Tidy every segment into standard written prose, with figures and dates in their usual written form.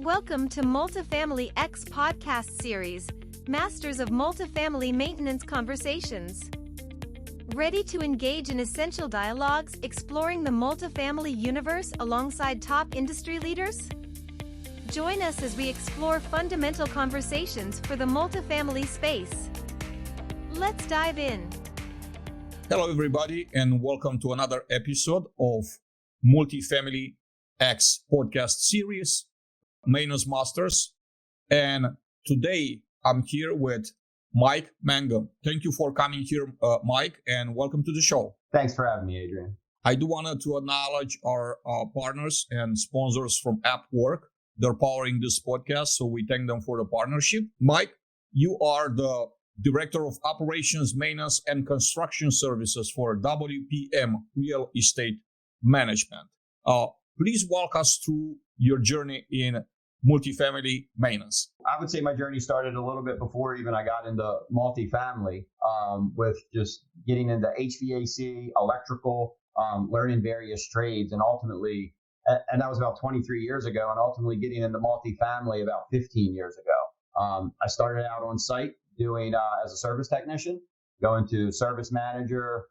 Welcome to Multifamily X Podcast Series, Masters of Multifamily Maintenance Conversations. Ready to engage in essential dialogues exploring the multifamily universe alongside top industry leaders? Join us as we explore fundamental conversations for the multifamily space. Let's dive in. Hello, everybody, and welcome to another episode of Multifamily X Podcast Series, Maintenance Masters. And today I'm here with Mike Mangum. Thank you for coming here, Mike, and welcome to the show. Thanks for having me, Adrian. I do want to acknowledge our partners and sponsors from Appwork. They're powering this podcast, so we thank them for the partnership. Mike, you are the Director of Operations, Maintenance, and Construction Services for WPM Real Estate Management. Please walk us through your journey in multifamily maintenance. I would say my journey started a little bit before even I got into multifamily, with just getting into HVAC, electrical, learning various trades, and ultimately, and that was about 23 years ago, and ultimately getting into multifamily about 15 years ago. I started out on site doing as a service technician, going to service manager,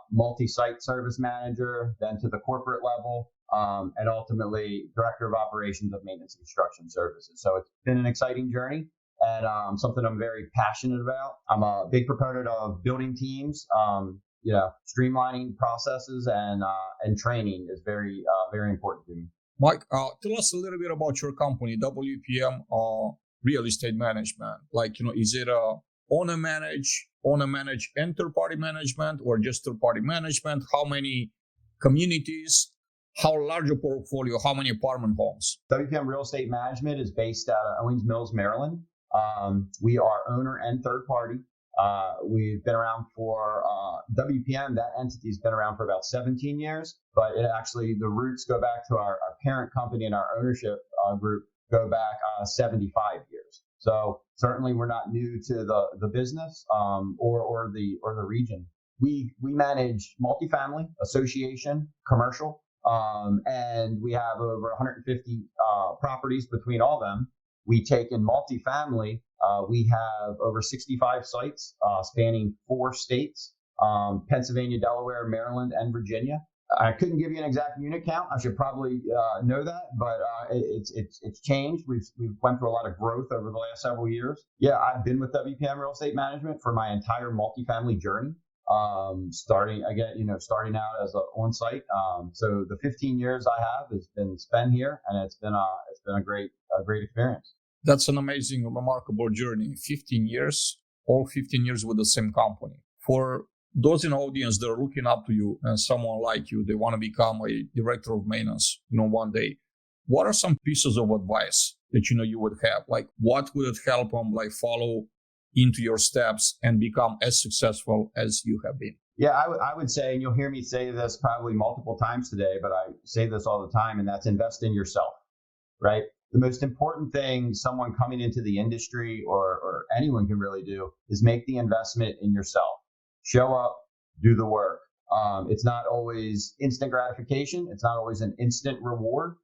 multi-site service manager, then to the corporate level, and ultimately director of operations of maintenance and construction services. So it's been an exciting journey and something I'm very passionate about. I'm a big proponent of building teams, streamlining processes and training is very important to me. Mike, tell us a little bit about your company, WPM Real Estate Management. Is it owner manage and third-party management, or just third-party management? How many communities? How large a portfolio? How many apartment homes? WPM Real Estate Management is based out of Owings Mills, Maryland. We are owner and third party. We've been around for WPM. That entity's been around for about 17 years, but the roots go back to our parent company, and our ownership group go back 75 years. So certainly we're not new to the business or the region. We manage multifamily, association, commercial. And we have over 150 properties between all of them. We take in multifamily. We have over 65 sites spanning 4 states, Pennsylvania, Delaware, Maryland, and Virginia. I couldn't give you an exact unit count. I should probably know that, but it's changed. We've went through a lot of growth over the last several years. Yeah, I've been with WPM Real Estate Management for my entire multifamily journey. Starting out as an on-site. So the 15 years I have has been spent here, and it's been a great experience. That's an amazing, remarkable journey. 15 years, all 15 years with the same company. For those in the audience that are looking up to you and someone like you, they want to become a director of maintenance, one day. What are some pieces of advice that you would have? What would help them follow into your steps and become as successful as you have been? Yeah, I would say, and you'll hear me say this probably multiple times today, but I say this all the time, and that's invest in yourself, right? The most important thing someone coming into the industry or anyone can really do is make the investment in yourself. Show up, do the work. It's not always instant gratification. It's not always an instant reward.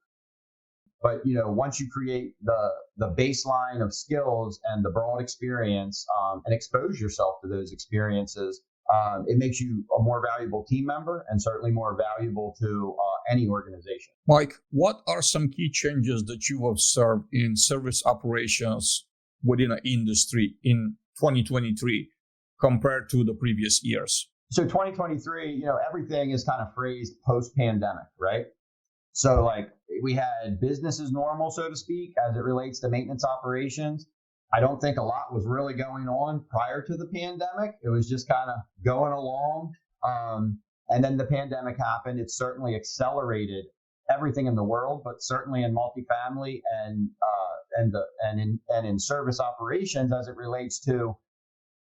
But, once you create the baseline of skills and the broad experience and expose yourself to those experiences, it makes you a more valuable team member and certainly more valuable to any organization. Mike, what are some key changes that you've observed in service operations within an industry in 2023 compared to the previous years? So 2023, everything is kind of phrased post-pandemic, right? So we had business as normal, so to speak, as it relates to maintenance operations. I don't think a lot was really going on prior to the pandemic. It was just kind of going along. And then the pandemic happened. It certainly accelerated everything in the world, but certainly in multifamily and in service operations as it relates to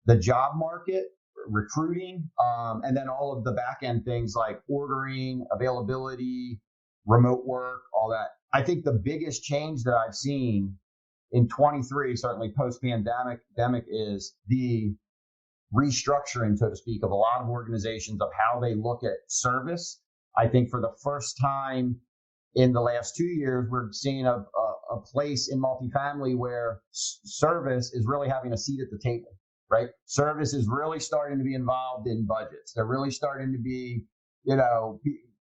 the job market, recruiting, and then all of the back end things like ordering, availability, remote work, all that. I think the biggest change that I've seen in 23, certainly post-pandemic, is the restructuring, so to speak, of a lot of organizations of how they look at service. I think for the first time in the last 2 years, we're seeing a a place in multifamily where service is really having a seat at the table, right? Service is really starting to be involved in budgets. They're really starting to be,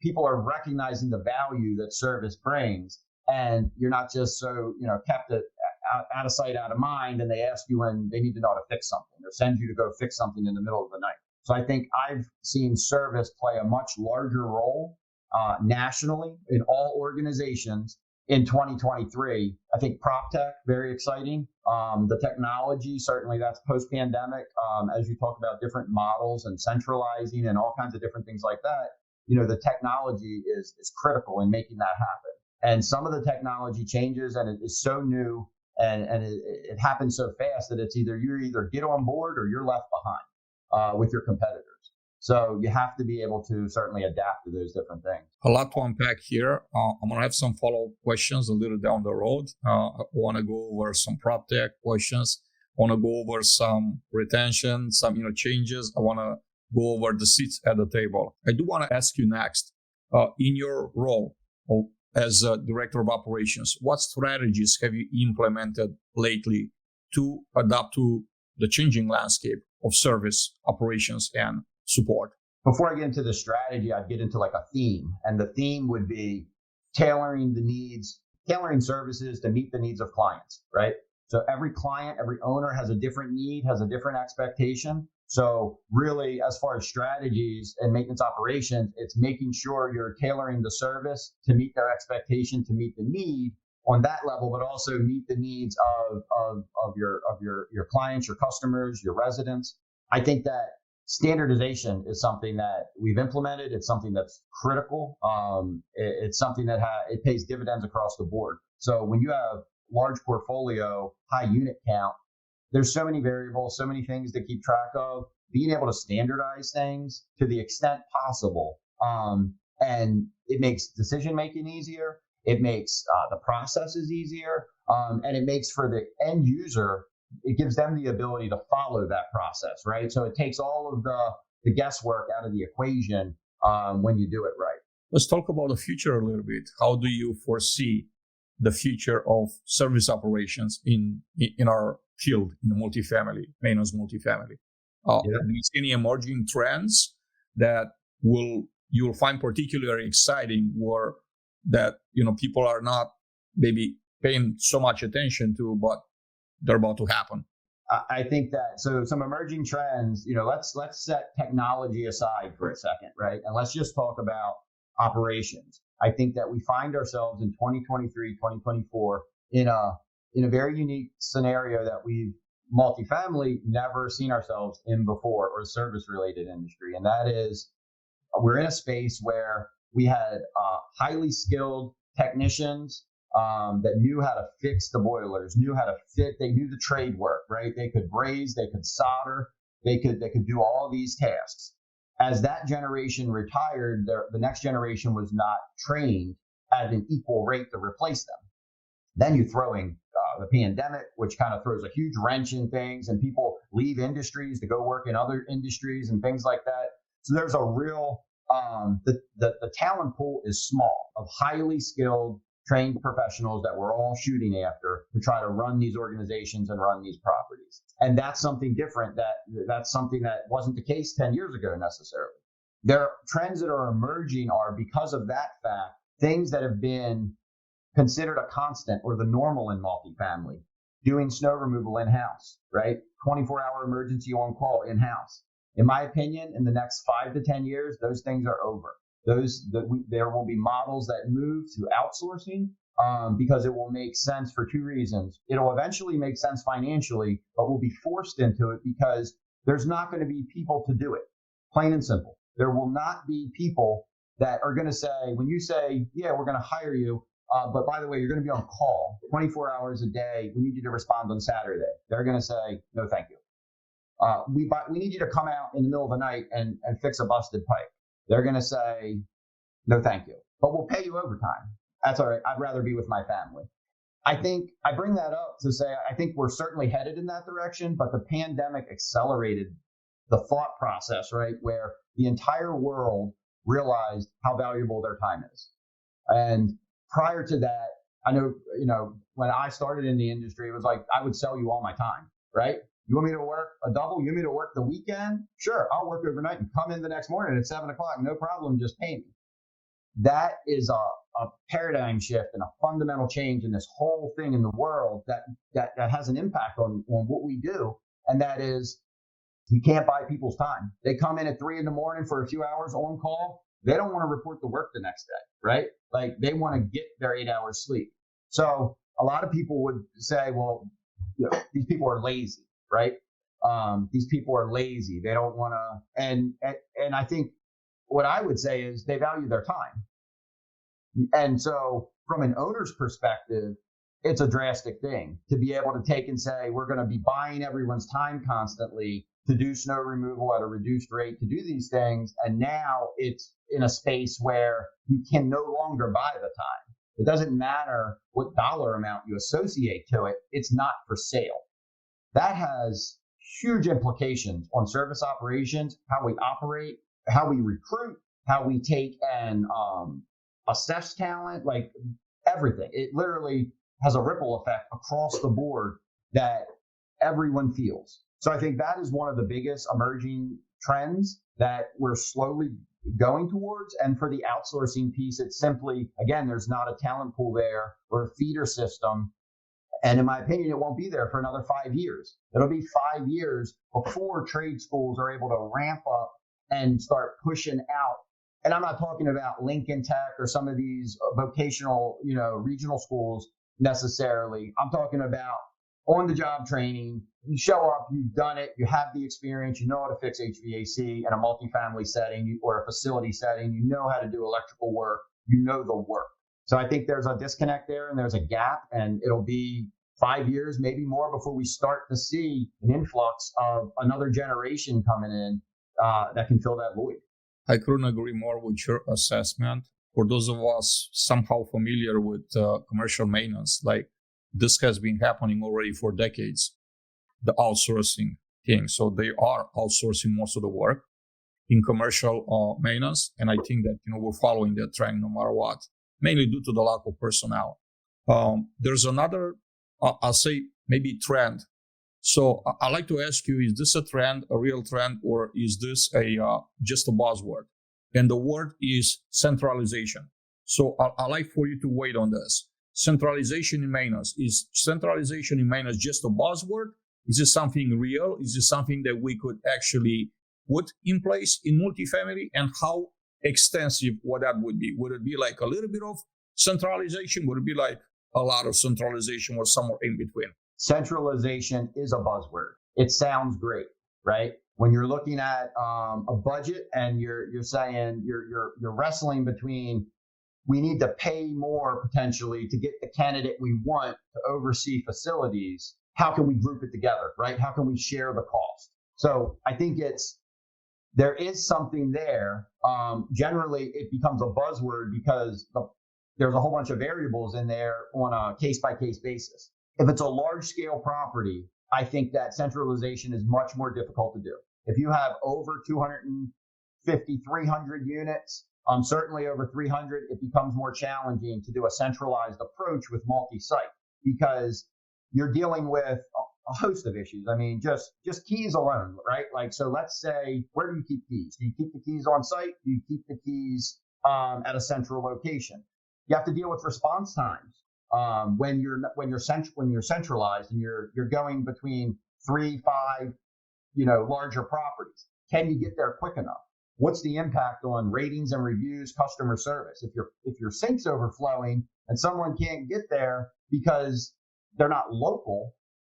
people are recognizing the value that service brings, and you're not just so, kept out of sight, out of mind, and they ask you when they need to know how to fix something or send you to go fix something in the middle of the night. So I think I've seen service play a much larger role nationally in all organizations in 2023. I think prop tech, very exciting. The technology, certainly that's post-pandemic. As you talk about different models and centralizing and all kinds of different things like that, the technology is critical in making that happen. And some of the technology changes, and it is so new, and it happens so fast that it's you either get on board or you're left behind with your competitors. So you have to be able to certainly adapt to those different things. A lot to unpack here. I'm going to have some follow-up questions a little down the road. I want to go over some prop tech questions. I want to go over some retention, some changes. I want to go over the seats at the table. I do want to ask you next, in your role as a director of operations, what strategies have you implemented lately to adapt to the changing landscape of service, operations, and support? Before I get into the strategy, I'd get into like a theme. And the theme would be tailoring services to meet the needs of clients, right? So every client, every owner has a different need, has a different expectation. So really, as far as strategies and maintenance operations, it's making sure you're tailoring the service to meet their expectation, to meet the need on that level, but also meet the needs of your clients, your customers, your residents. I think that standardization is something that we've implemented. It's something that's critical. It's something that it pays dividends across the board. So when you have large portfolio, high unit count, there's so many variables, so many things to keep track of. Being able to standardize things to the extent possible, and it makes decision making easier. It makes the processes easier, and it makes for the end user, it gives them the ability to follow that process, right? So it takes all of the guesswork out of the equation when you do it right. Let's talk about the future a little bit. How do you foresee the future of service operations in our field, in the multifamily, maintenance multifamily? Do you see any emerging trends that you'll find particularly exciting, or that people are not maybe paying so much attention to, but they're about to happen? I think that, so some emerging trends, let's set technology aside for a second, right? And let's just talk about operations. I think that we find ourselves in 2023, 2024 in a very unique scenario that we've multifamily never seen ourselves in before, or service related industry. And that is, we're in a space where we had highly skilled technicians that knew how to fix the boilers, knew how to fit, they knew the trade work, right? They could braze, they could solder, they could do all these tasks. As that generation retired, the next generation was not trained at an equal rate to replace them. Then you throw in the pandemic, which kind of throws a huge wrench in things, and people leave industries to go work in other industries and things like that. So there's a real, the talent pool is small of highly skilled, trained professionals that we're all shooting after to try to run these organizations and run these properties. And that's something different. That's something that wasn't the case 10 years ago necessarily. There are trends that are emerging are, because of that fact, things that have been considered a constant or the normal in multifamily. Doing snow removal in-house, right? 24-hour emergency on call in-house. In my opinion, in the next 5 to 10 years, those things are over. There will be models that move to outsourcing because it will make sense for two reasons. It'll eventually make sense financially, but we'll be forced into it because there's not going to be people to do it. Plain and simple. There will not be people that are going to say, when you say, yeah, we're going to hire you, but by the way, you're going to be on call 24 hours a day. We need you to respond on Saturday. They're going to say, no, thank you. We need you to come out in the middle of the night and fix a busted pipe. They're going to say, no, thank you, but we'll pay you overtime. That's all right. I'd rather be with my family. I think I bring that up to say, I think we're certainly headed in that direction, but the pandemic accelerated the thought process, right? Where the entire world realized how valuable their time is. And prior to that, I know, when I started in the industry, it was like, I would sell you all my time, right? You want me to work a double? You want me to work the weekend? Sure. I'll work overnight and come in the next morning at 7:00. No problem. Just pay me. That is a paradigm shift and a fundamental change in this whole thing in the world that has an impact on what we do. And that is, you can't buy people's time. They come in at 3 a.m. for a few hours on call. They don't want to report to work the next day, right? Like they want to get their 8 hours sleep. So a lot of people would say, well, these people are lazy, right? These people are lazy. They don't want to, and I think what I would say is they value their time. And so from an owner's perspective, it's a drastic thing to be able to take and say, we're going to be buying everyone's time constantly to do snow removal at a reduced rate, to do these things. And now it's in a space where you can no longer buy the time. It doesn't matter what dollar amount you associate to it. It's not for sale. That has huge implications on service operations, how we operate, how we recruit, how we take and assess talent, like everything. It literally has a ripple effect across the board that everyone feels. So I think that is one of the biggest emerging trends that we're slowly going towards. And for the outsourcing piece, it's simply, again, there's not a talent pool there or a feeder system. And in my opinion, it won't be there for another 5 years. It'll be 5 years before trade schools are able to ramp up and start pushing out. And I'm not talking about Lincoln Tech or some of these vocational, regional schools necessarily. I'm talking about on-the-job training. You show up, you've done it, you have the experience, you know how to fix HVAC in a multifamily setting or a facility setting, you know how to do electrical work, you know the work. So I think there's a disconnect there and there's a gap, and it'll be 5 years, maybe more, before we start to see an influx of another generation coming in that can fill that void. I couldn't agree more with your assessment. For those of us somehow familiar with commercial maintenance, like this has been happening already for decades, the outsourcing thing. So they are outsourcing most of the work in commercial maintenance. And I think that, we're following that trend no matter what, mainly due to the lack of personnel. There's another, I'll say maybe trend. So I like to ask you, is this a trend, a real trend, or is this just a buzzword? And the word is centralization. So I like for you to wait on this. Centralization in maintenance. Is centralization in maintenance just a buzzword? Is this something real? Is this something that we could actually put in place in multifamily? And how extensive would that be? Would it be like a little bit of centralization? Would it be like a lot of centralization, or somewhere in between? Centralization is a buzzword. It sounds great, right? When you're looking at a budget and you're saying you're wrestling between, we need to pay more potentially to get the candidate we want to oversee facilities. How can we group it together, right? How can we share the cost? So I think there is something there. Generally, it becomes a buzzword because there's a whole bunch of variables in there on a case-by-case basis. If it's a large-scale property, I think that centralization is much more difficult to do. If you have over 250, 300 units, certainly over 300, it becomes more challenging to do a centralized approach with multi-site because you're dealing with a host of issues. I mean, just keys alone, right? Like, so let's say, where do you keep keys? Do you keep the keys on site? Do you keep the keys at a central location? You have to deal with response times. When you're centralized and you're going between 3, 5, larger properties, can you get there quick enough? What's the impact on ratings and reviews, customer service? If your sink's overflowing and someone can't get there because they're not local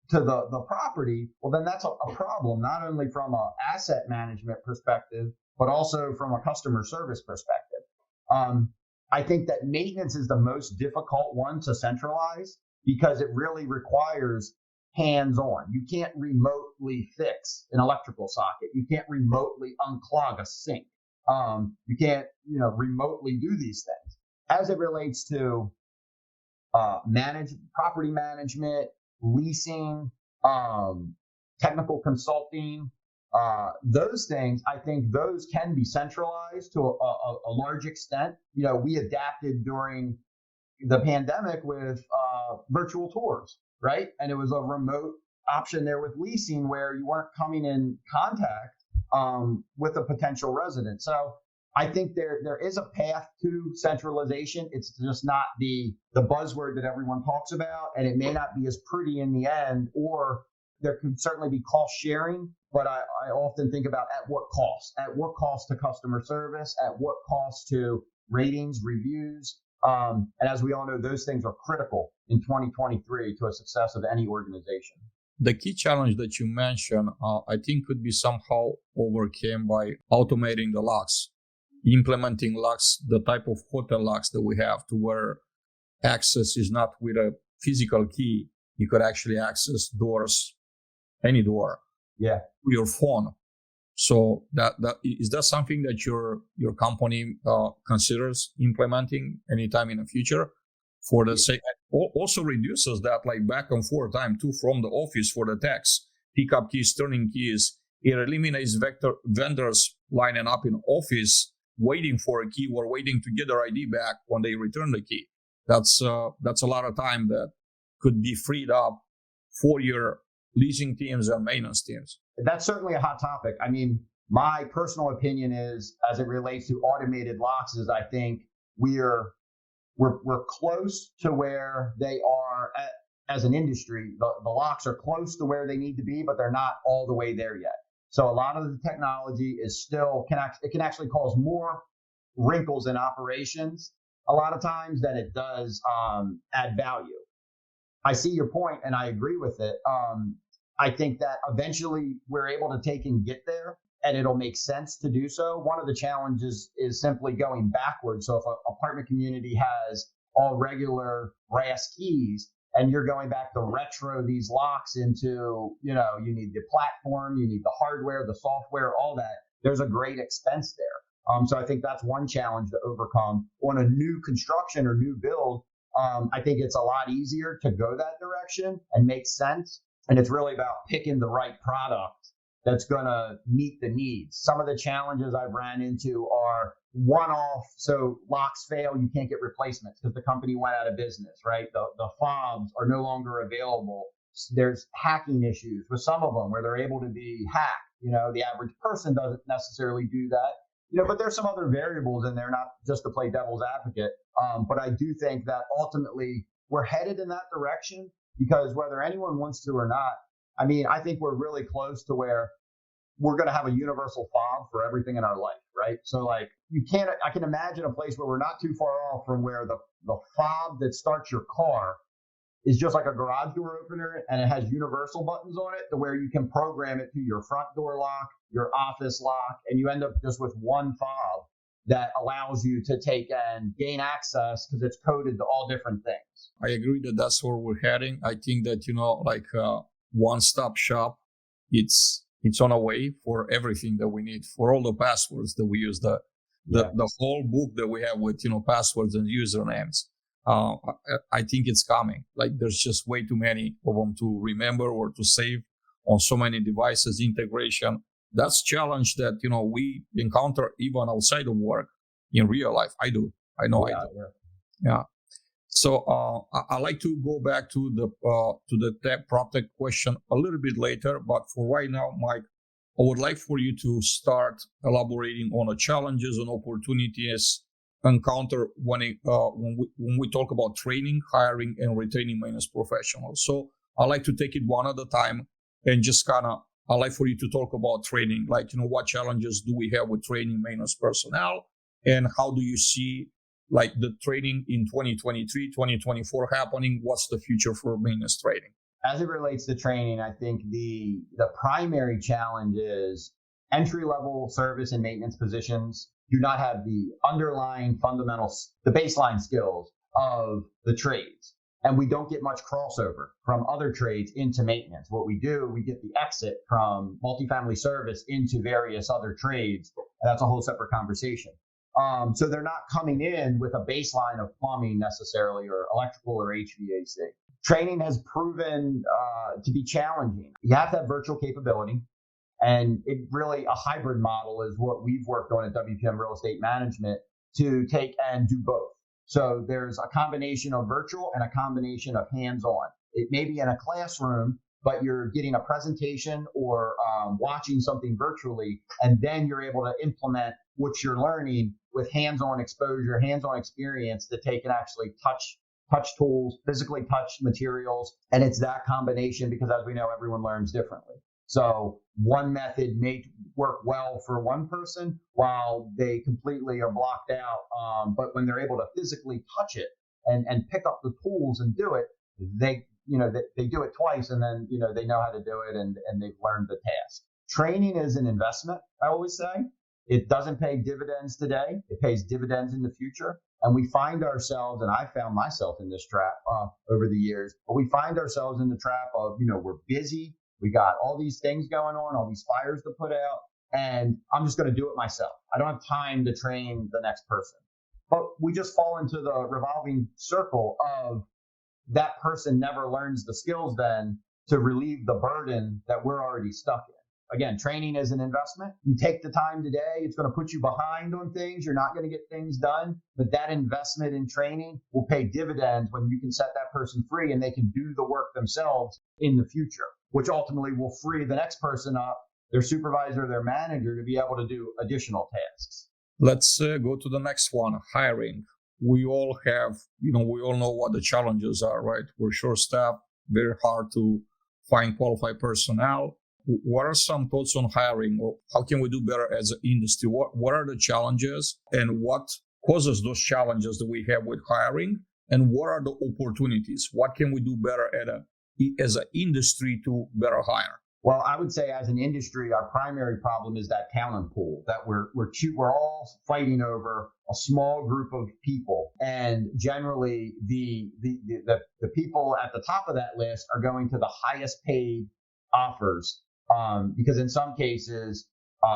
to the property, well, then that's a problem, not only from an asset management perspective, but also from a customer service perspective. I think that maintenance is the most difficult one to centralize because it really requires hands-on. You can't remotely fix an electrical socket. You can't remotely unclog a sink. You can't, remotely do these things. As it relates to property management, leasing, technical consulting, those things, I think those can be centralized to a large extent. We adapted during the pandemic with virtual tours, right? And it was a remote option there with leasing where you weren't coming in contact with a potential resident. So I think there is a path to centralization. It's just not the buzzword that everyone talks about, and it may not be as pretty in the end, or there could certainly be cost sharing, but I often think about at what cost? At what cost to customer service? At what cost to ratings, reviews? And as we all know, those things are critical in 2023 to a success of any organization. The key challenge that you mentioned, I think could be somehow overcome by automating the locks, implementing locks, the type of hotel locks that we have, to where access is not with a physical key. You could actually access doors, any door, with your phone. So that is that something that your company considers implementing anytime in the future? For the sake, also reduces that like back and forth time to from the office for the techs, pick up keys, turning keys. It eliminates vendors lining up in office waiting for a key or waiting to get their ID back when they return the key. That's a lot of time that could be freed up for your leasing teams and maintenance teams. That's certainly a hot topic. I mean, my personal opinion is, as it relates to automated locks, is I think we're close to where they are as an industry. The locks are close to where they need to be, but they're not all the way there yet. So a lot of the technology is still can actually cause more wrinkles in operations a lot of times than it does add value. I see your point and I agree with it. I think that eventually we're able to take and get there, and it'll make sense to do so. One of the challenges is simply going backwards. So if an apartment community has all regular brass keys and you're going back to retro these locks into, you need the platform, you need the hardware, the software, all that, there's a great expense there. So I think that's one challenge to overcome. On a new construction or new build, I think it's a lot easier to go that direction and make sense. And it's really about picking the right product that's going to meet the needs. Some of the challenges I've ran into are one-off. So locks fail, you can't get replacements because the company went out of business, right? The fobs are no longer available. There's hacking issues with some of them where they're able to be hacked. The average person doesn't necessarily do that. But there's some other variables in there, not just to play devil's advocate. But I do think that ultimately we're headed in that direction, because whether anyone wants to or not, I mean, I think we're really close to where we're going to have a universal fob for everything in our life, right? So like I can imagine a place where we're not too far off from where the fob that starts your car is just like a garage door opener, and it has universal buttons on it to where you can program it to your front door lock, your office lock, and you end up just with one fob that allows you to take and gain access because it's coded to all different things. I agree that that's where we're heading. I think that, one-stop shop, it's on a way for everything that we need, for all the passwords that we use, the whole book that we have with, passwords and usernames. I think it's coming. Like there's just way too many of them to remember or to save on so many devices, integration. That's a challenge that, we encounter even outside of work in real life. I do. I know I do. Yeah. So I like to go back to the tech PropTech question a little bit later, but for right now, Mike, I would like for you to start elaborating on the challenges and opportunities encountered when we talk about training, hiring, and retaining maintenance professionals. So I like to take it one at a time and just I'd like for you to talk about training, like, what challenges do we have with training maintenance personnel, and how do you see like the training in 2023, 2024 happening? What's the future for maintenance training? As it relates to training, I think the primary challenge is entry-level service and maintenance positions do not have the underlying fundamentals, the baseline skills of the trades. And we don't get much crossover from other trades into maintenance. What we do, we get the exit from multifamily service into various other trades. And that's a whole separate conversation. So they're not coming in with a baseline of plumbing necessarily, or electrical or HVAC. Training has proven to be challenging. You have to have virtual capability. And it really, a hybrid model is what we've worked on at WPM Real Estate Management to take and do both. So there's a combination of virtual and a combination of hands-on. It may be in a classroom, but you're getting a presentation or watching something virtually, and then you're able to implement what you're learning with hands-on exposure, hands-on experience that they can actually touch tools, physically touch materials. And it's that combination because, as we know, everyone learns differently. So one method may work well for one person while they completely are blocked out. But when they're able to physically touch it and pick up the tools and do it, they do it twice, and then, they know how to do it, and they've learned the task. Training is an investment, I always say. It doesn't pay dividends today. It pays dividends in the future. And we find ourselves, and I found myself in this trap over the years, but we find ourselves in the trap of, we're busy. We got all these things going on, all these fires to put out, and I'm just going to do it myself. I don't have time to train the next person. But we just fall into the revolving circle of that person never learns the skills then to relieve the burden that we're already stuck in. Again, training is an investment. You take the time today, it's going to put you behind on things. You're not going to get things done, but that investment in training will pay dividends when you can set that person free and they can do the work themselves in the future, which ultimately will free the next person up, their supervisor, their manager, to be able to do additional tasks. Let's go to the next one, hiring. We all know what the challenges are, right? We're short-staffed, very hard to find qualified personnel. What are some thoughts on hiring, or how can we do better as an industry? What are the challenges, and what causes those challenges that we have with hiring, and what are the opportunities? What can we do better as an industry to better hire? Well, I would say as an industry, our primary problem is that talent pool that we're all fighting over a small group of people, and generally the people at the top of that list are going to the highest paid offers. Because in some cases,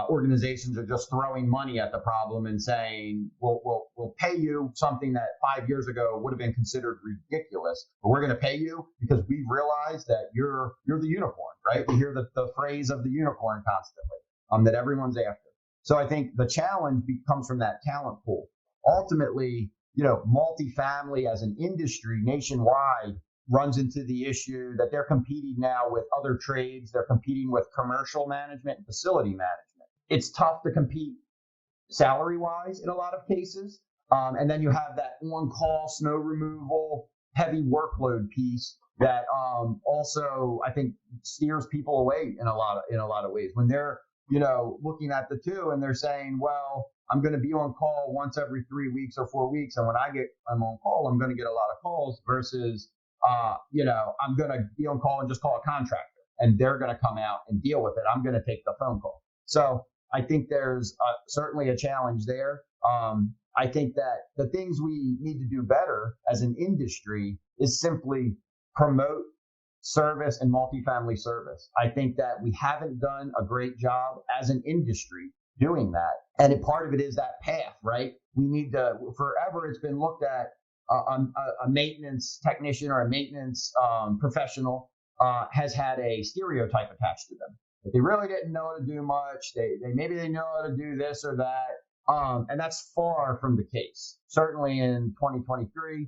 organizations are just throwing money at the problem and saying, we'll pay you something that 5 years ago would have been considered ridiculous, but we're going to pay you because we realize that you're the unicorn, right? We hear the phrase of the unicorn constantly, that everyone's after. So I think the challenge comes from that talent pool. Ultimately, multifamily as an industry nationwide runs into the issue that they're competing now with other trades. They're competing with commercial management and facility management. It's tough to compete salary-wise in a lot of cases. And then you have that on-call snow removal, heavy workload piece that also, I think, steers people away in a lot of ways. When they're, looking at the two and they're saying, well, I'm going to be on call once every 3 weeks or 4 weeks. And when I'm on call, I'm going to get a lot of calls versus I'm going to be on call and just call a contractor and they're going to come out and deal with it. I'm going to take the phone call. So I think there's certainly a challenge there. I think that the things we need to do better as an industry is simply promote service and multifamily service. I think that we haven't done a great job as an industry doing that. And part of it is that path, right? We need to, forever it's been looked at, a maintenance technician or a maintenance professional has had a stereotype attached to them. But they really didn't know how to do much. Maybe they know how to do this or that. And that's far from the case. Certainly in 2023,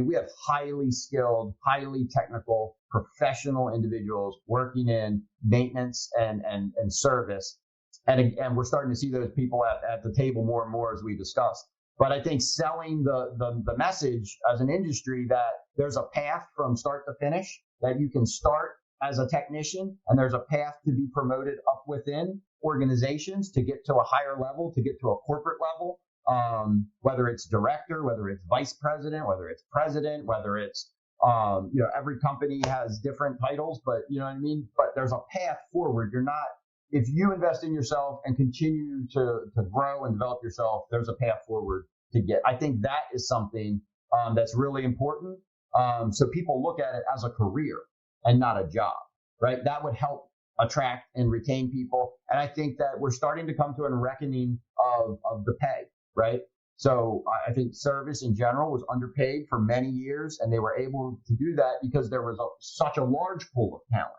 we have highly skilled, highly technical, professional individuals working in maintenance and service. And we're starting to see those people at the table more and more as we discussed. But I think selling the message as an industry that there's a path from start to finish, that you can start as a technician and there's a path to be promoted up within organizations to get to a higher level, to get to a corporate level, whether it's director, whether it's vice president, whether it's president, whether it's, every company has different titles, but you know what I mean? But there's a path forward. If you invest in yourself and continue to grow and develop yourself, there's a path forward to get. I think that is something that's really important. So people look at it as a career and not a job, right? That would help attract and retain people. And I think that we're starting to come to a reckoning of the pay, right? So I think service in general was underpaid for many years, and they were able to do that because there was such a large pool of talent.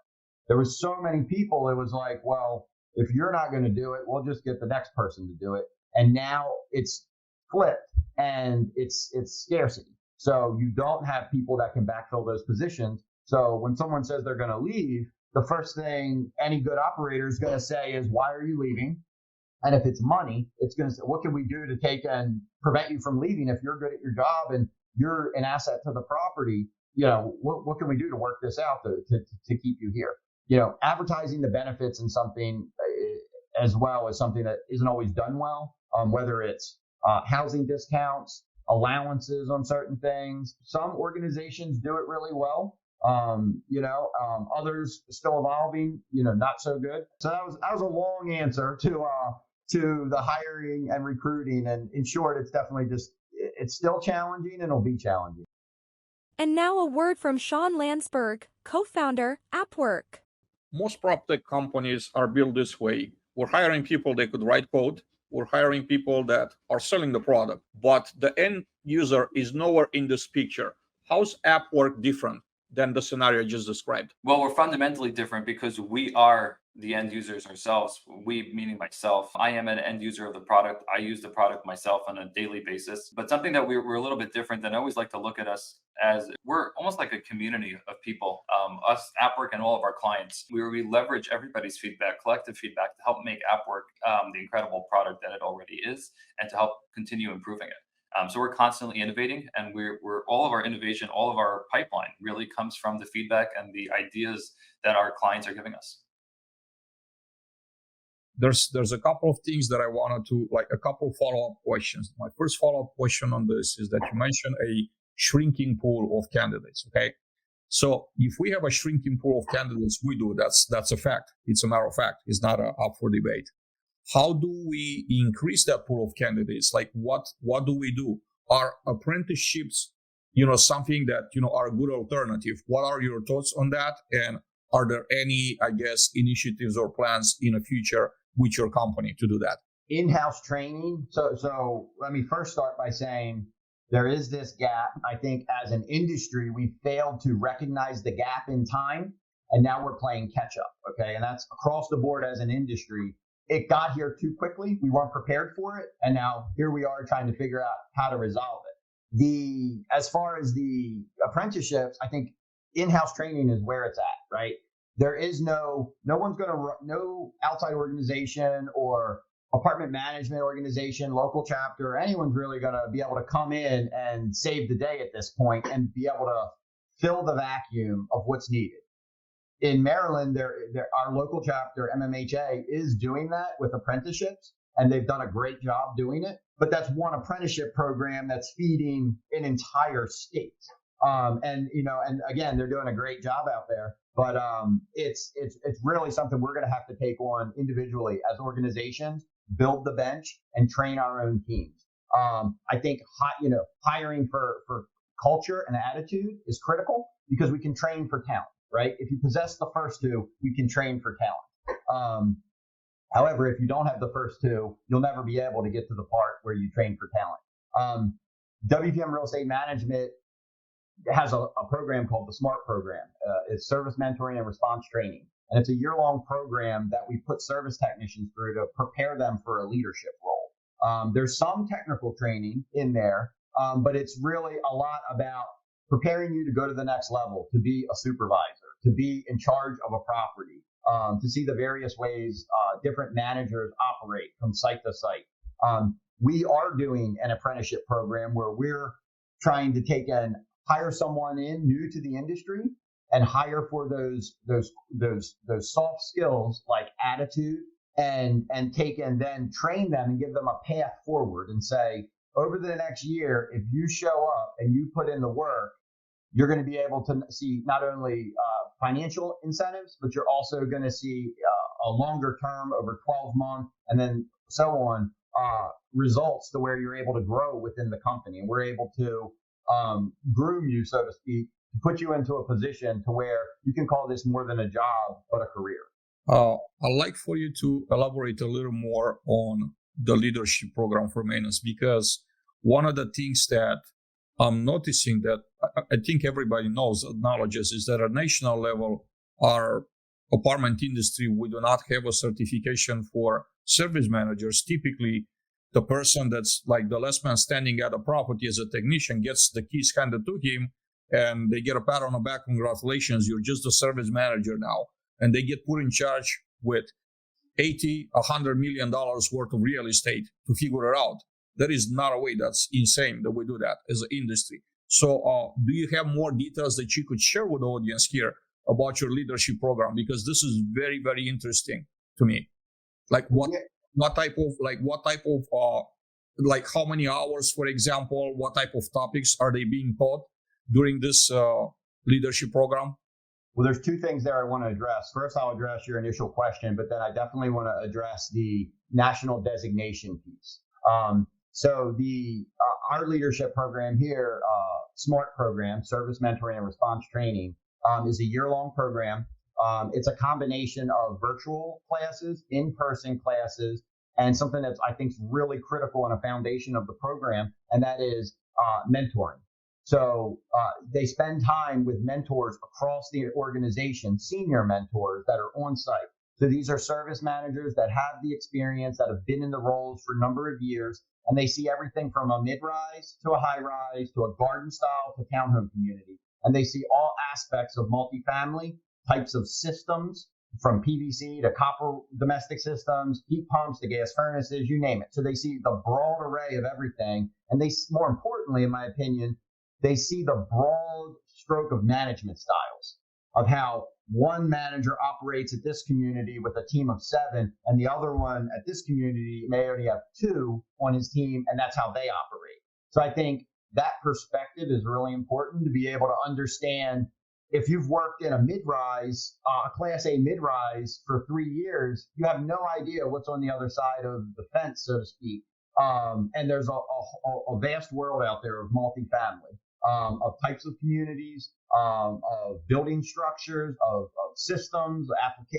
There was so many people, it was like, well, if you're not going to do it, we'll just get the next person to do it. And now it's flipped and it's scarcity. So you don't have people that can backfill those positions. So when someone says they're going to leave, the first thing any good operator is going to say is, why are you leaving? And if it's money, it's going to say, what can we do to take and prevent you from leaving? If you're good at your job and you're an asset to the property, what can we do to work this out to keep you here? Advertising the benefits in something as well is something that isn't always done well, whether it's housing discounts, allowances on certain things. Some organizations do it really well. Others still evolving, not so good. So that was a long answer to the hiring and recruiting. And in short, it's definitely it's still challenging and it'll be challenging. And now a word from Sean Landsberg, co-founder, AppWork. Most PropTech companies are built this way. We're hiring people that could write code. We're hiring people that are selling the product, but the end user is nowhere in this picture. How's AppWork different than the scenario I just described? Well, we're fundamentally different because we are the end users ourselves. We, meaning myself. I am an end user of the product. I use the product myself on a daily basis. But something that we're a little bit different than I always like to look at us as, we're almost like a community of people, us, AppWork, and all of our clients, where we leverage everybody's feedback, collective feedback, to help make AppWork the incredible product that it already is, and to help continue improving it. So we're constantly innovating, and we're all of our innovation, all of our pipeline really comes from the feedback and the ideas that our clients are giving us. There's a couple of things that I wanted to, a couple of follow-up questions. My first follow-up question on this is that you mentioned a shrinking pool of candidates. Okay. So if we have a shrinking pool of candidates, we do. That's a fact. It's a matter of fact. It's not up for debate. How do we increase that pool of candidates? What do we do? Are apprenticeships, something that, are a good alternative? What are your thoughts on that? And are there any, initiatives or plans in the future with your company to do that? In-house training. So let me first start by saying there is this gap. I think as an industry, we failed to recognize the gap in time, and now we're playing catch up. Okay. And that's across the board as an industry. It got here too quickly. We weren't prepared for it. And now here we are trying to figure out how to resolve it. As far as the apprenticeships, I think in-house training is where it's at, right? There is no outside organization or apartment management organization, local chapter, anyone's really going to be able to come in and save the day at this point and be able to fill the vacuum of what's needed. In Maryland, our local chapter, MMHA, is doing that with apprenticeships, and they've done a great job doing it. But that's one apprenticeship program that's feeding an entire state. And again, they're doing a great job out there. But it's really something we're going to have to take on individually as organizations, build the bench, and train our own teams. I think hiring for culture and attitude is critical because we can train for talent. Right? If you possess the first two, we can train for talent. However, if you don't have the first two, you'll never be able to get to the part where you train for talent. WPM Real Estate Management has a program called the SMART program. It's service mentoring and response training. And it's a year-long program that we put service technicians through to prepare them for a leadership role. There's some technical training in there, but it's really a lot about preparing you to go to the next level, to be a supervisor, to be in charge of a property, to see the various ways different managers operate from site to site. We are doing an apprenticeship program where we're trying to take and hire someone in new to the industry and hire for those soft skills like attitude and take and then train them and give them a path forward and say, over the next year, if you show up and you put in the work, you're going to be able to see not only financial incentives, but you're also going to see a longer term over 12 months and then so on results to where you're able to grow within the company. And we're able to groom you, so to speak, to put you into a position to where you can call this more than a job, but a career. I'd like for you to elaborate a little more on the leadership program for maintenance, because one of the things that I'm noticing that I think everybody acknowledges is that at national level, our apartment industry, we do not have a certification for service managers. Typically, the person that's like the last man standing at a property as a technician gets the keys handed to him, and they get a pat on the back. Congratulations, you're just a service manager now. And they get put in charge with $100 million worth of real estate to figure it out. That is not a way. That's insane that we do that as an industry. So do you have more details that you could share with the audience here about your leadership program? Because this is very, very interesting to me. Like what type of like how many hours, for example, what type of topics are they being taught during this leadership program? Well, there's two things there I want to address. First, I'll address your initial question, but then I definitely want to address the national designation piece. So our leadership program here, SMART program, Service Mentoring and Response Training, is a year-long program. It's a combination of virtual classes, in-person classes, and something that's I think is really critical and a foundation of the program, and that is mentoring. So they spend time with mentors across the organization, senior mentors that are on site. So these are service managers that have the experience, that have been in the roles for a number of years, and they see everything from a mid-rise to a high-rise to a garden style to townhome community. And they see all aspects of multifamily, types of systems, from PVC to copper domestic systems, heat pumps to gas furnaces, you name it. So they see the broad array of everything. And they, more importantly, in my opinion, they see the broad stroke of management styles of how one manager operates at this community with a team of 7, and the other one at this community may only have 2 on his team, and that's how they operate. So I think that perspective is really important to be able to understand. If you've worked in a mid-rise, a Class A mid-rise for 3 years, you have no idea what's on the other side of the fence, so to speak. And there's a vast world out there of multifamily, of types of communities, of building structures, of systems,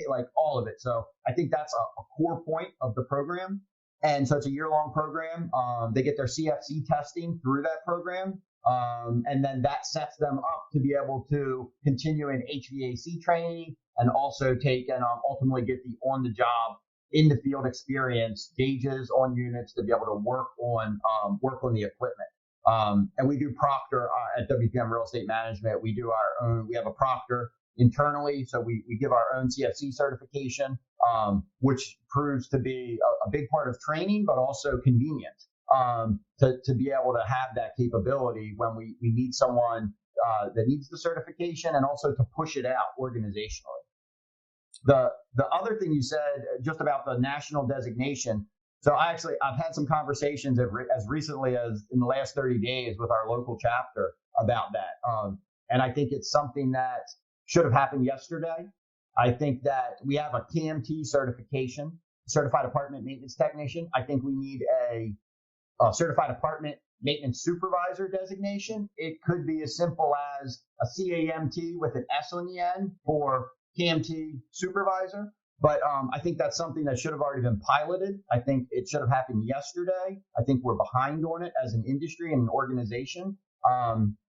like all of it. So I think that's a core point of the program. And so it's a year-long program. They get their CFC testing through that program. And then that sets them up to be able to continue in HVAC training and also take and ultimately get the on-the-job, in-the-field experience, gauges on units to be able to work on the equipment. And we do proctor at WPM Real Estate Management. We do our own. We have a proctor internally, so we give our own CFC certification, which proves to be a big part of training, but also convenient. To be able to have that capability when we need someone that needs the certification, and also to push it out organizationally. The other thing you said just about the national designation. So I've had some conversations as recently as in the last 30 days with our local chapter about that. And I think it's something that should have happened yesterday. I think that we have a KMT certification, Certified Apartment Maintenance Technician. I think we need a Certified Apartment Maintenance Supervisor designation. It could be as simple as a CAMT with an S on the end for KMT Supervisor. But I think that's something that should have already been piloted. I think it should have happened yesterday. I think we're behind on it as an industry and an organization.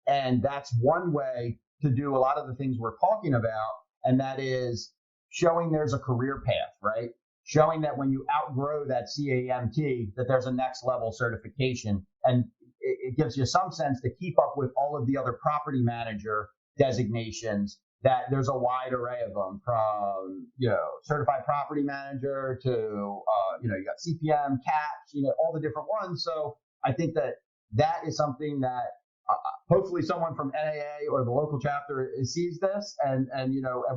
And that's one way to do a lot of the things we're talking about. And that is showing there's a career path, right? Showing that when you outgrow that CAMT, that there's a next level certification. And it gives you some sense to keep up with all of the other property manager designations, that there's a wide array of them, from, certified property manager to, you got CPM, CAPS, all the different ones. So I think that is something that hopefully someone from NAA or the local chapter sees this and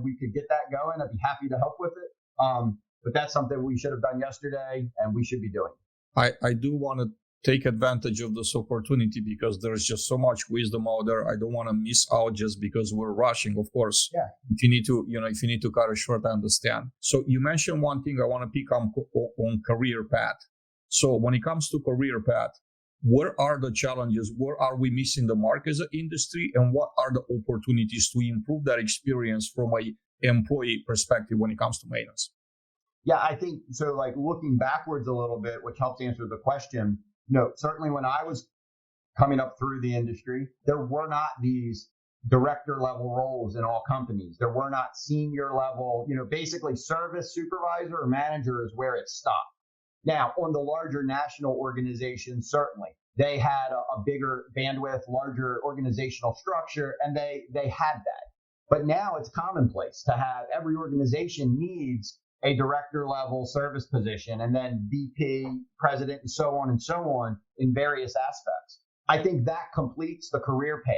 we could get that going. I'd be happy to help with it. But that's something we should have done yesterday and we should be doing. I do want to take advantage of this opportunity because there's just so much wisdom out there. I don't want to miss out just because we're rushing. Of course, yeah. If you need to cut it short, I understand. So you mentioned one thing I want to pick on career path. So when it comes to career path, where are the challenges? Where are we missing the mark as an industry? And what are the opportunities to improve that experience from an employee perspective when it comes to maintenance? Yeah, I think so. Like looking backwards a little bit, which helps answer the question. Certainly when I was coming up through the industry, there were not these director level roles in all companies. There were not senior level, basically service supervisor or manager is where it stopped. Now, on the larger national organizations, certainly they had a bigger bandwidth, larger organizational structure, and they had that. But now it's commonplace to have every organization needs a director level service position and then VP, president, and so on in various aspects. I think that completes the career path,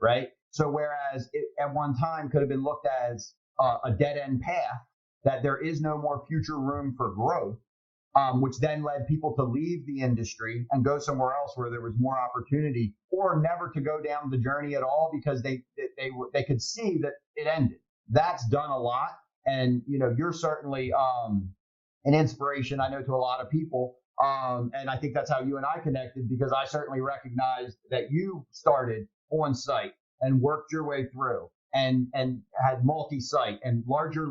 right? So whereas it at one time could have been looked as a dead end path, that there is no more future room for growth, which then led people to leave the industry and go somewhere else where there was more opportunity, or never to go down the journey at all because they could see that it ended. That's done a lot. And, you're certainly an inspiration, I know, to a lot of people. And I think that's how you and I connected, because I certainly recognized that you started on site and worked your way through and had multi-site and larger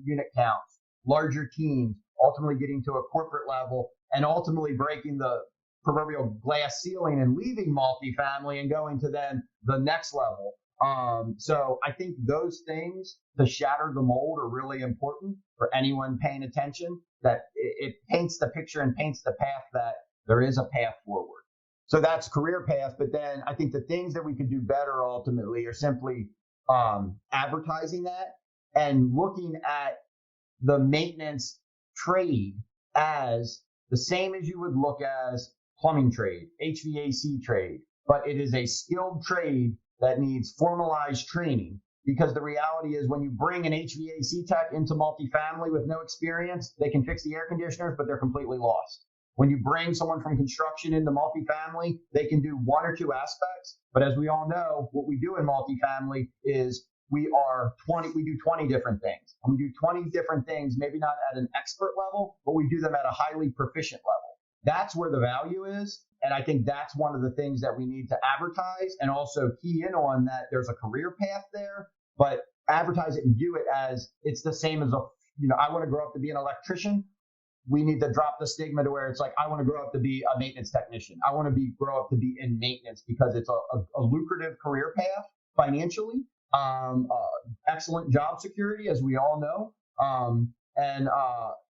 unit counts, larger teams, ultimately getting to a corporate level and ultimately breaking the proverbial glass ceiling and leaving multifamily and going to then the next level. So I think those things to shatter the mold are really important for anyone paying attention, that it paints the picture and paints the path that there is a path forward. So that's career path. But then I think the things that we could do better ultimately are simply advertising that and looking at the maintenance trade as the same as you would look as plumbing trade, HVAC trade, but it is a skilled trade that needs formalized training, because the reality is when you bring an HVAC tech into multifamily with no experience, they can fix the air conditioners, but they're completely lost. When you bring someone from construction into multifamily, they can do one or two aspects. But as we all know, what we do in multifamily is we do 20 different things. And we do 20 different things, maybe not at an expert level, but we do them at a highly proficient level. That's where the value is. And I think that's one of the things that we need to advertise, and also key in on that there's a career path there, but advertise it and view it as it's the same as I want to grow up to be an electrician. We need to drop the stigma to where it's like, I want to grow up to be a maintenance technician. I want to grow up to be in maintenance, because it's a lucrative career path financially, excellent job security, as we all know.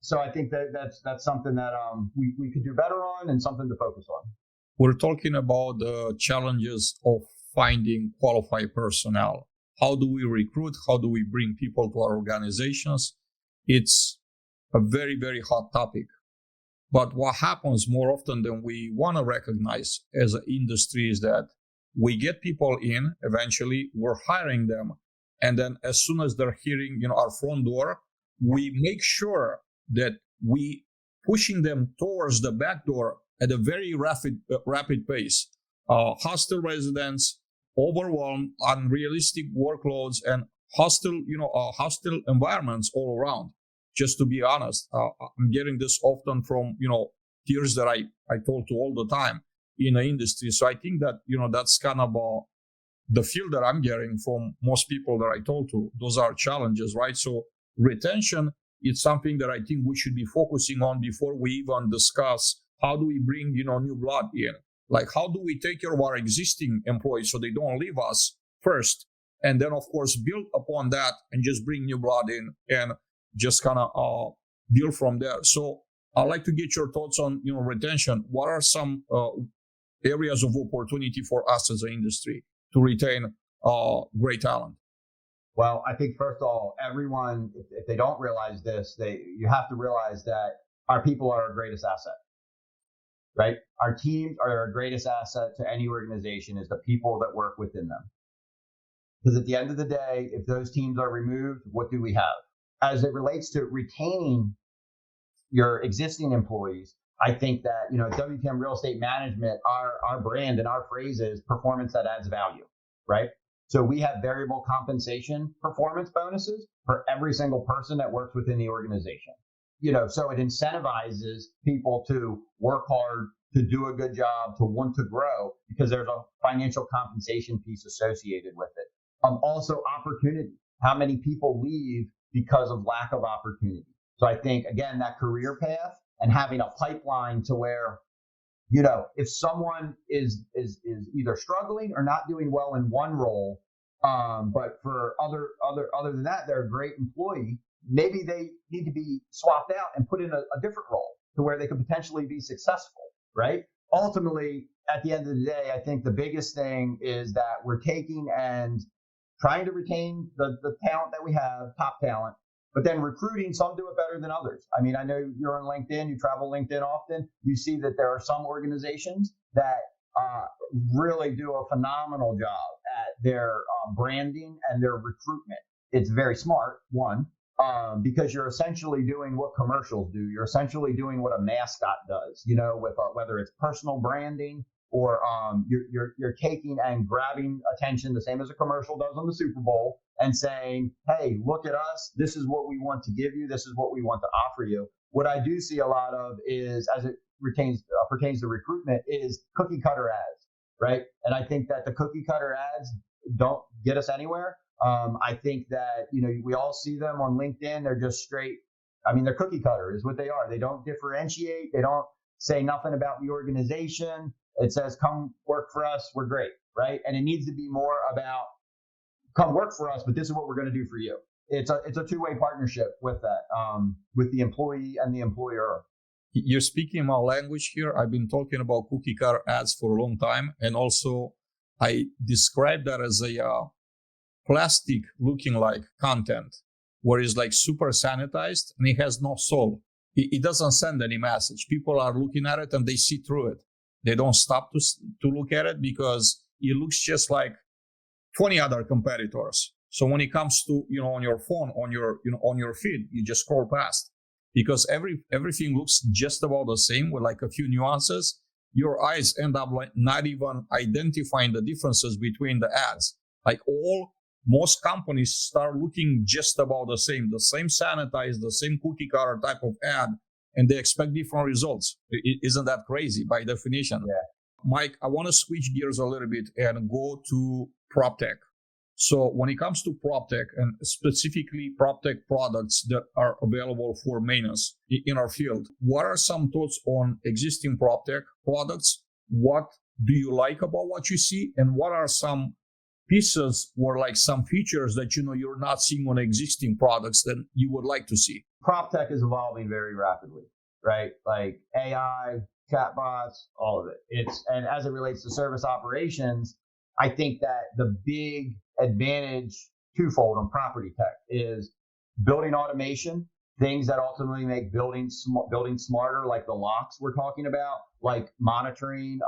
So I think that's something that we could do better on and something to focus on. We're talking about the challenges of finding qualified personnel. How do we recruit? How do we bring people to our organizations? It's a very, very hot topic. But what happens more often than we want to recognize as an industry is that we get people in, eventually we're hiring them. And then as soon as they're hitting, our front door, we make sure that we pushing them towards the back door at a very rapid pace. Hostile residents, overwhelmed, unrealistic workloads, and hostile environments all around. Just to be honest, I'm getting this often from, peers that I talk to all the time in the industry. So I think that, that's kind of the feel that I'm getting from most people that I talk to. Those are challenges, right? So retention is something that I think we should be focusing on before we even discuss how do we bring, new blood in. Like, how do we take care of our existing employees so they don't leave us first? And then, of course, build upon that and just bring new blood in and just kind of build from there. So I'd like to get your thoughts on, retention. What are some areas of opportunity for us as an industry to retain great talent? Well, I think first of all, everyone, if they don't realize this, you have to realize that our people are our greatest asset, right? Our teams are our greatest asset to any organization, is the people that work within them. Because at the end of the day, if those teams are removed, what do we have? As it relates to retaining your existing employees, I think that, WPM Real Estate Management, our brand and our phrase is performance that adds value, right? So we have variable compensation performance bonuses for every single person that works within the organization. So it incentivizes people to work hard, to do a good job, to want to grow, because there's a financial compensation piece associated with it. Also opportunity. How many people leave because of lack of opportunity? So I think, again, that career path and having a pipeline to where, if someone is either struggling or not doing well in one role, but for other than that, they're a great employee, maybe they need to be swapped out and put in a different role. to where they could potentially be successful, right? Ultimately, at the end of the day, I think the biggest thing is that we're taking and trying to retain the talent that we have, top talent, but then recruiting, some do it better than others. I mean, I know you're on LinkedIn, you travel LinkedIn often. You see that there are some organizations that really do a phenomenal job at their branding and their recruitment. It's very smart, one, because you're essentially doing what commercials do. You're essentially doing what a mascot does, you know, with whether it's personal branding or you're taking and grabbing attention the same as a commercial does on the Super Bowl and saying, hey, look at us. This is what we want to give you. This is what we want to offer you. What I do see a lot of is, as it pertains to recruitment, is cookie cutter ads, right? And I think that the cookie cutter ads don't get us anywhere. I think that, you know, we all see them on LinkedIn. They're just straight. I mean, they're cookie cutter is what they are. They don't differentiate. They don't say nothing about the organization. It says, come work for us. We're great, right? And it needs to be more about come work for us, but this is what we're going to do for you. It's a two-way partnership with that, with the employee and the employer. You're speaking my language here. I've been talking about cookie cutter ads for a long time. And also I describe that as a plastic looking like content where it's like super sanitized and it has no soul. It doesn't send any message. People are looking at it and they see through it. They don't stop to look at it because it looks just like 20 other competitors. So when it comes to, you know, on your phone, on your feed, you just scroll past because everything looks just about the same with like a few nuances. Your eyes end up like not even identifying the differences between the ads. Like most companies start looking just about the same sanitized, the same cookie cutter type of ad, and they expect different results. Isn't that crazy by definition? Yeah. Mike, I want to switch gears a little bit and go to PropTech. So when it comes to PropTech and specifically PropTech products that are available for maintenance in our field, what are some thoughts on existing PropTech products? What do you like about what you see? And what are some pieces or like some features that, you know, you're not seeing on existing products that you would like to see? PropTech is evolving very rapidly, right? Like AI, chatbots, all of it. And as it relates to service operations, I think that the big advantage twofold on property tech is building automation, things that ultimately make building smarter, like the locks we're talking about, like monitoring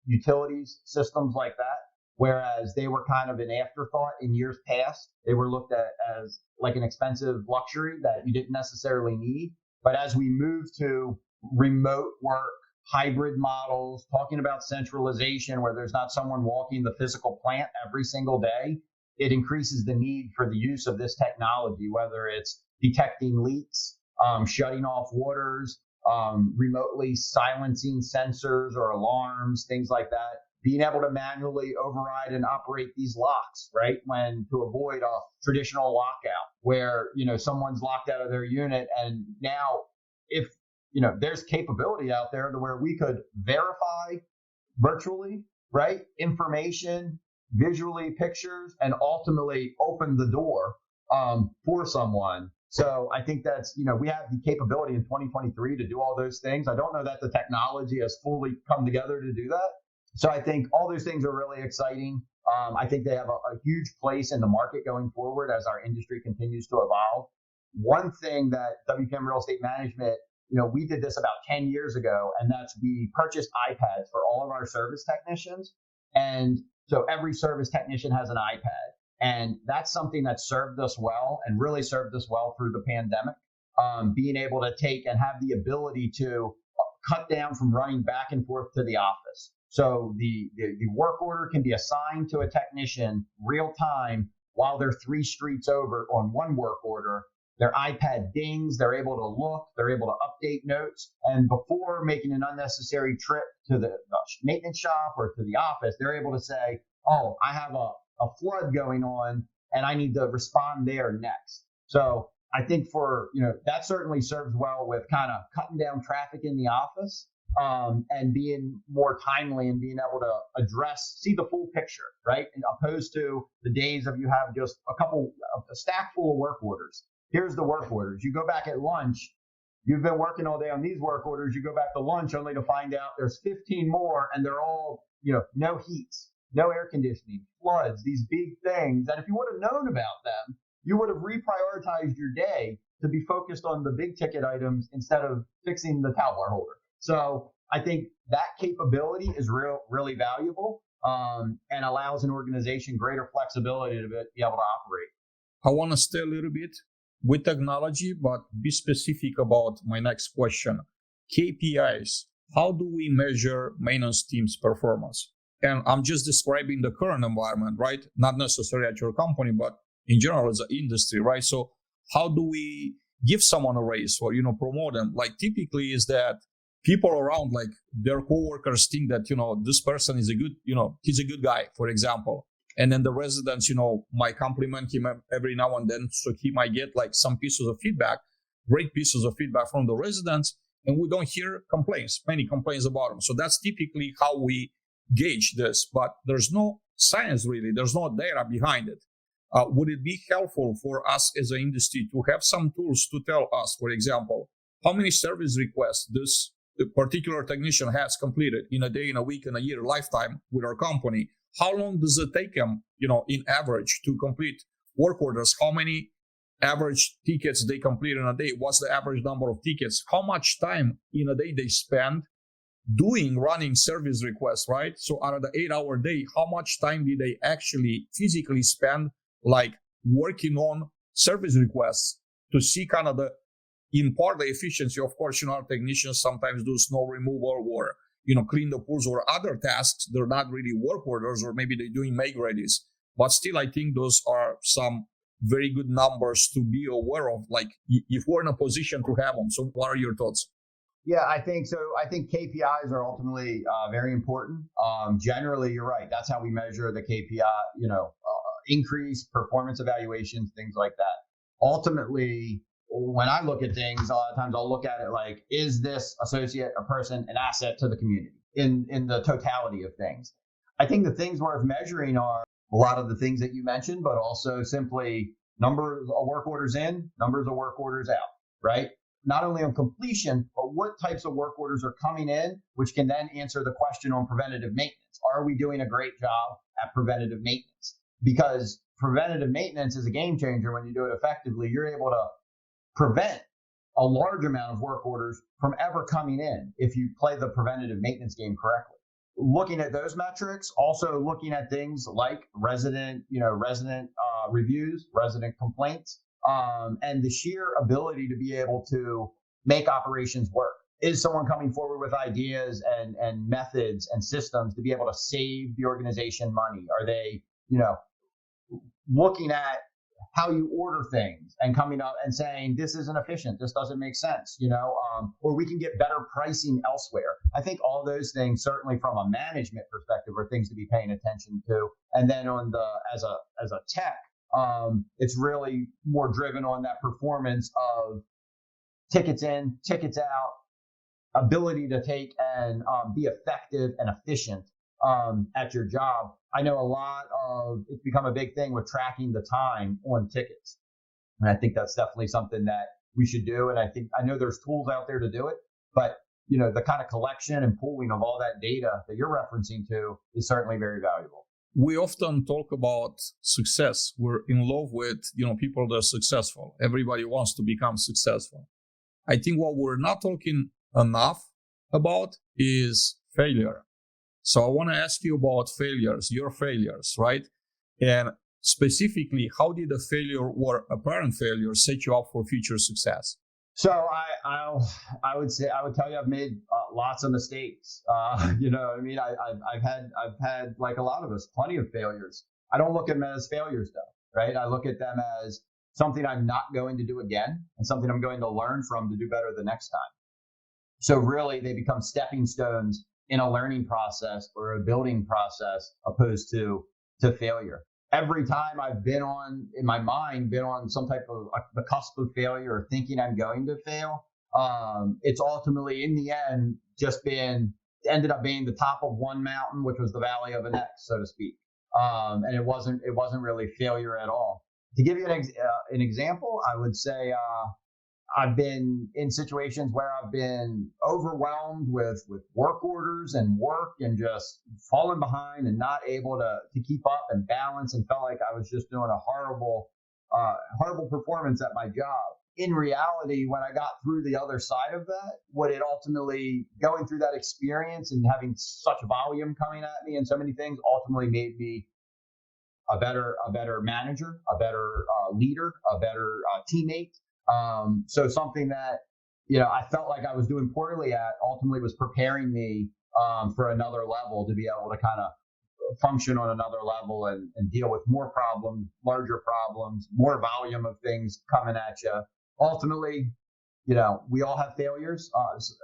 utilities, systems like that. Whereas they were kind of an afterthought in years past. They were looked at as like an expensive luxury that you didn't necessarily need. But as we move to remote work, hybrid models, talking about centralization where there's not someone walking the physical plant every single day, it increases the need for the use of this technology, whether it's detecting leaks, shutting off waters, remotely silencing sensors or alarms, things like that. Being able to manually override and operate these locks, right? To avoid a traditional lockout where, you know, someone's locked out of their unit. And now if, you know, there's capability out there to where we could verify virtually, right? Information, visually pictures, and ultimately open the door for someone. So I think that's, you know, we have the capability in 2023 to do all those things. I don't know that the technology has fully come together to do that. So I think all those things are really exciting. I think they have a huge place in the market going forward as our industry continues to evolve. One thing that WPM Real Estate Management, you know, we did this about 10 years ago, and that's we purchased iPads for all of our service technicians. And so every service technician has an iPad. And that's something that served us well and really served us well through the pandemic. Being able to take and have the ability to cut down from running back and forth to the office. So the work order can be assigned to a technician real time while they're 3 streets over on one work order. Their iPad dings, they're able to look, they're able to update notes. And before making an unnecessary trip to the maintenance shop or to the office, they're able to say, oh, I have a flood going on and I need to respond there next. So I think that certainly serves well with kind of cutting down traffic in the office. And being more timely and being able to see the full picture, right? And opposed to the days of you have just a stack full of work orders. Here's the work orders. You go back at lunch, You've been working all day on these work orders. You go back to lunch only to find out there's 15 more and they're all, no heats, no air conditioning, floods, these big things. And if you would have known about them, you would have reprioritized your day to be focused on the big ticket items instead of fixing the towel holder. So I think that capability is really valuable, and allows an organization greater flexibility to be able to operate. I want to stay a little bit with technology, but be specific about my next question. KPIs. How do we measure maintenance team's performance? And I'm just describing the current environment, right? Not necessarily at your company, but in general as an industry, right? So how do we give someone a raise or, promote them? Like typically is that people around, like their coworkers think that, this person is he's a good guy, for example. And then the residents, might compliment him every now and then. So he might get like some pieces of feedback, great pieces of feedback from the residents. And we don't hear many complaints about him. So that's typically how we gauge this. But there's no science really. There's no data behind it. Would it be helpful for us as an industry to have some tools to tell us, for example, how many service requests this particular technician has completed in a day, in a week, in a year, lifetime with our company? How long does it take him, in average to complete work orders? How many average tickets they complete in a day? What's the average number of tickets? How much time in a day they spend running service requests, right? So out of the 8-hour day, how much time did they actually physically spend like working on service requests to see kind of in part the efficiency? Of course, our technicians sometimes do snow removal or, clean the pools or other tasks. They're not really work orders, or maybe they're doing make-readies. But still, I think those are some very good numbers to be aware of, like if we're in a position to have them. So what are your thoughts? Yeah, I think so. I think KPIs are ultimately very important. Generally, you're right. That's how we measure the KPI, increase, performance evaluations, things like that. Ultimately, when I look at things, a lot of times I'll look at it like, is this associate, a person, an asset to the community in the totality of things? I think the things worth measuring are a lot of the things that you mentioned, but also simply numbers of work orders in, numbers of work orders out, right? Not only on completion, but what types of work orders are coming in, which can then answer the question on preventative maintenance. Are we doing a great job at preventative maintenance? Because preventative maintenance is a game changer. When you do it effectively, you're able to prevent a large amount of work orders from ever coming in if you play the preventative maintenance game correctly. Looking at those metrics, also looking at things like resident reviews, resident complaints, and the sheer ability to be able to make operations work. Is someone coming forward with ideas and methods and systems to be able to save the organization money? Are they, looking at how you order things and coming up and saying, this isn't efficient, this doesn't make sense, or we can get better pricing elsewhere. I think all those things, certainly from a management perspective, are things to be paying attention to. And then as a tech, it's really more driven on that performance of tickets in, tickets out, ability to take and be effective and efficient at your job. I know it's become a big thing with tracking the time on tickets. And I think that's definitely something that we should do. And I know there's tools out there to do it, but the kind of collection and pooling of all that data that you're referencing to is certainly very valuable. We often talk about success. We're in love with, people that are successful. Everybody wants to become successful. I think what we're not talking enough about is failure. So I want to ask you about your failures, right? And specifically, how did a failure or apparent failure set you up for future success? So I would tell you I've made lots of mistakes. I've had, like a lot of us, plenty of failures. I don't look at them as failures though, right? I look at them as something I'm not going to do again and something I'm going to learn from to do better the next time. So really they become stepping stones in a learning process or a building process opposed to failure. Every time I've been on some type of the cusp of failure or thinking I'm going to fail, it's ultimately in the end ended up being the top of one mountain, which was the valley of the next, so to speak. And it wasn't really failure at all. To give you an example, I would say I've been in situations where I've been overwhelmed with work orders and work and just falling behind and not able to keep up and balance, and felt like I was just doing a horrible performance at my job. In reality, when I got through the other side of that, what it ultimately, going through that experience and having such volume coming at me and so many things, ultimately made me a better manager, a better leader, a better teammate. So something that, I felt like I was doing poorly at ultimately was preparing me for another level, to be able to kind of function on another level and deal with more problems, larger problems, more volume of things coming at you. Ultimately, we all have failures.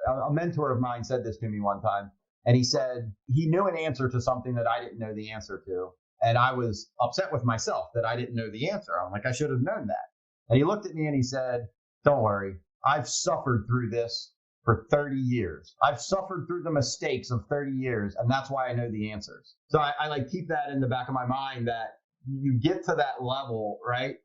A mentor of mine said this to me one time, and he said he knew an answer to something that I didn't know the answer to. And I was upset with myself that I didn't know the answer. I'm like, I should have known that. And he looked at me and he said, don't worry, I've suffered through this for 30 years. I've suffered through the mistakes of 30 years, and that's why I know the answers. So I like keep that in the back of my mind, that you get to that level, right?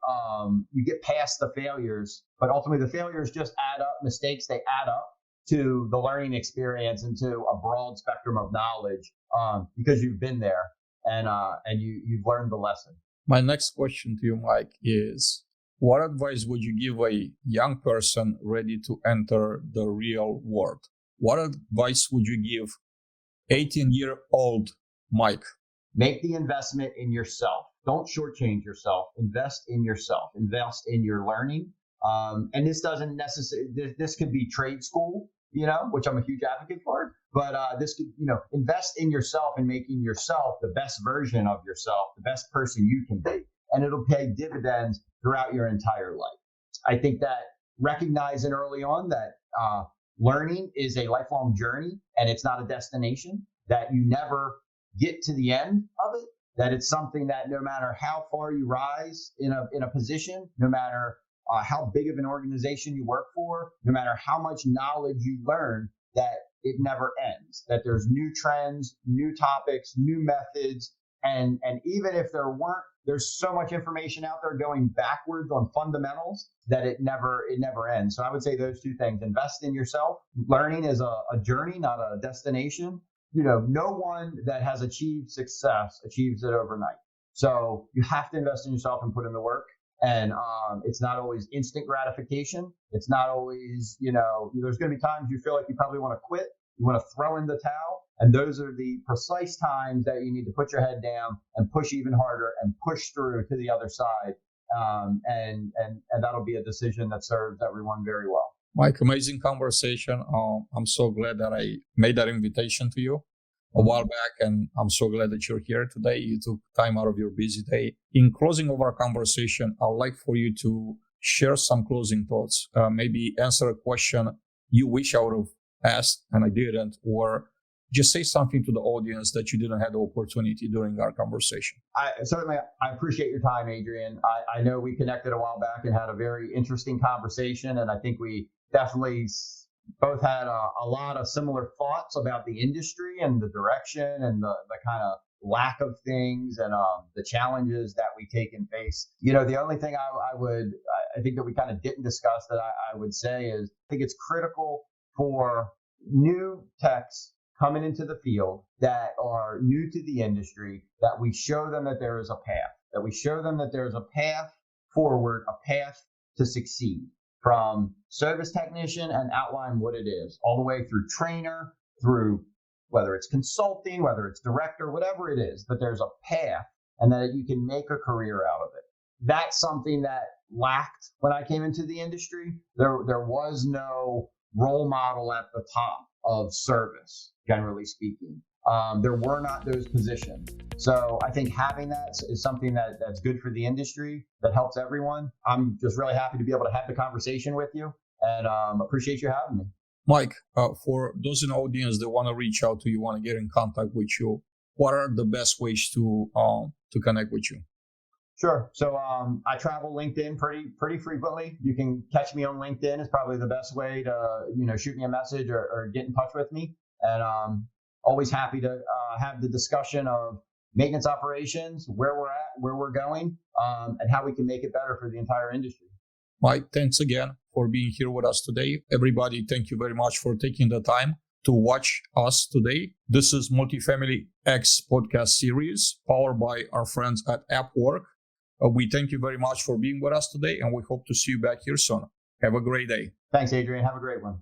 You get past the failures, but ultimately the failures just add up. Mistakes, they add up to the learning experience and to a broad spectrum of knowledge, because you've been there and you've learned the lesson. My next question to you, Mike, is what advice would you give a young person ready to enter the real world? What advice would you give 18-year-old Mike? Make the investment in yourself. Don't shortchange yourself. Invest in yourself. Invest in your learning. And this doesn't necessarily, this could be trade school, which I'm a huge advocate for, but this could, invest in yourself and making yourself the best version of yourself, the best person you can be. And it'll pay dividends throughout your entire life. I think that recognizing early on that learning is a lifelong journey and it's not a destination, that you never get to the end of it, that it's something that no matter how far you rise in a position, no matter how big of an organization you work for, no matter how much knowledge you learn, that it never ends, that there's new trends, new topics, new methods. And even if there's so much information out there going backwards on fundamentals that it never ends. So I would say those two things: invest in yourself. Learning is a journey, not a destination. No one that has achieved success achieves it overnight. So you have to invest in yourself and put in the work. And it's not always instant gratification. It's not always, there's going to be times you feel like you probably want to quit. You want to throw in the towel. And those are the precise times that you need to put your head down and push even harder and push through to the other side. And that'll be a decision that serves everyone very well. Mike, amazing conversation. I'm so glad that I made that invitation to you a while back, and I'm so glad that you're here today. You took time out of your busy day. In closing of our conversation, I'd like for you to share some closing thoughts, maybe answer a question you wish I would have asked and I didn't, or just say something to the audience that you didn't have the opportunity during our conversation. I appreciate your time, Adrian. I know we connected a while back and had a very interesting conversation, and I think we definitely both had a lot of similar thoughts about the industry and the direction and the kind of lack of things and the challenges that we take and face. The only thing I think that we kind of didn't discuss that I would say is, I think it's critical for new techs coming into the field that are new to the industry, that we show them that there is a path, that we show them that there's a path forward, a path to succeed, from service technician and outline what it is, all the way through trainer, through whether it's consulting, whether it's director, whatever it is, but there's a path and that you can make a career out of it. That's something that lacked when I came into the industry. There was no role model at the top of service, generally speaking. There were not those positions. So I think having that is something that's good for the industry, that helps everyone. I'm just really happy to be able to have the conversation with you, and appreciate you having me. Mike, for those in the audience that want to reach out to you, want to get in contact with you, what are the best ways to connect with you? Sure. So I travel LinkedIn pretty frequently. You can catch me on LinkedIn is probably the best way to shoot me a message or get in touch with me. And always happy to have the discussion of maintenance operations, where we're at, where we're going, and how we can make it better for the entire industry. Mike, thanks again for being here with us today. Everybody, thank you very much for taking the time to watch us today. This is Multifamily X Podcast Series, powered by our friends at AppWork. We thank you very much for being with us today, and we hope to see you back here soon. Have a great day. Thanks, Adrian. Have a great one.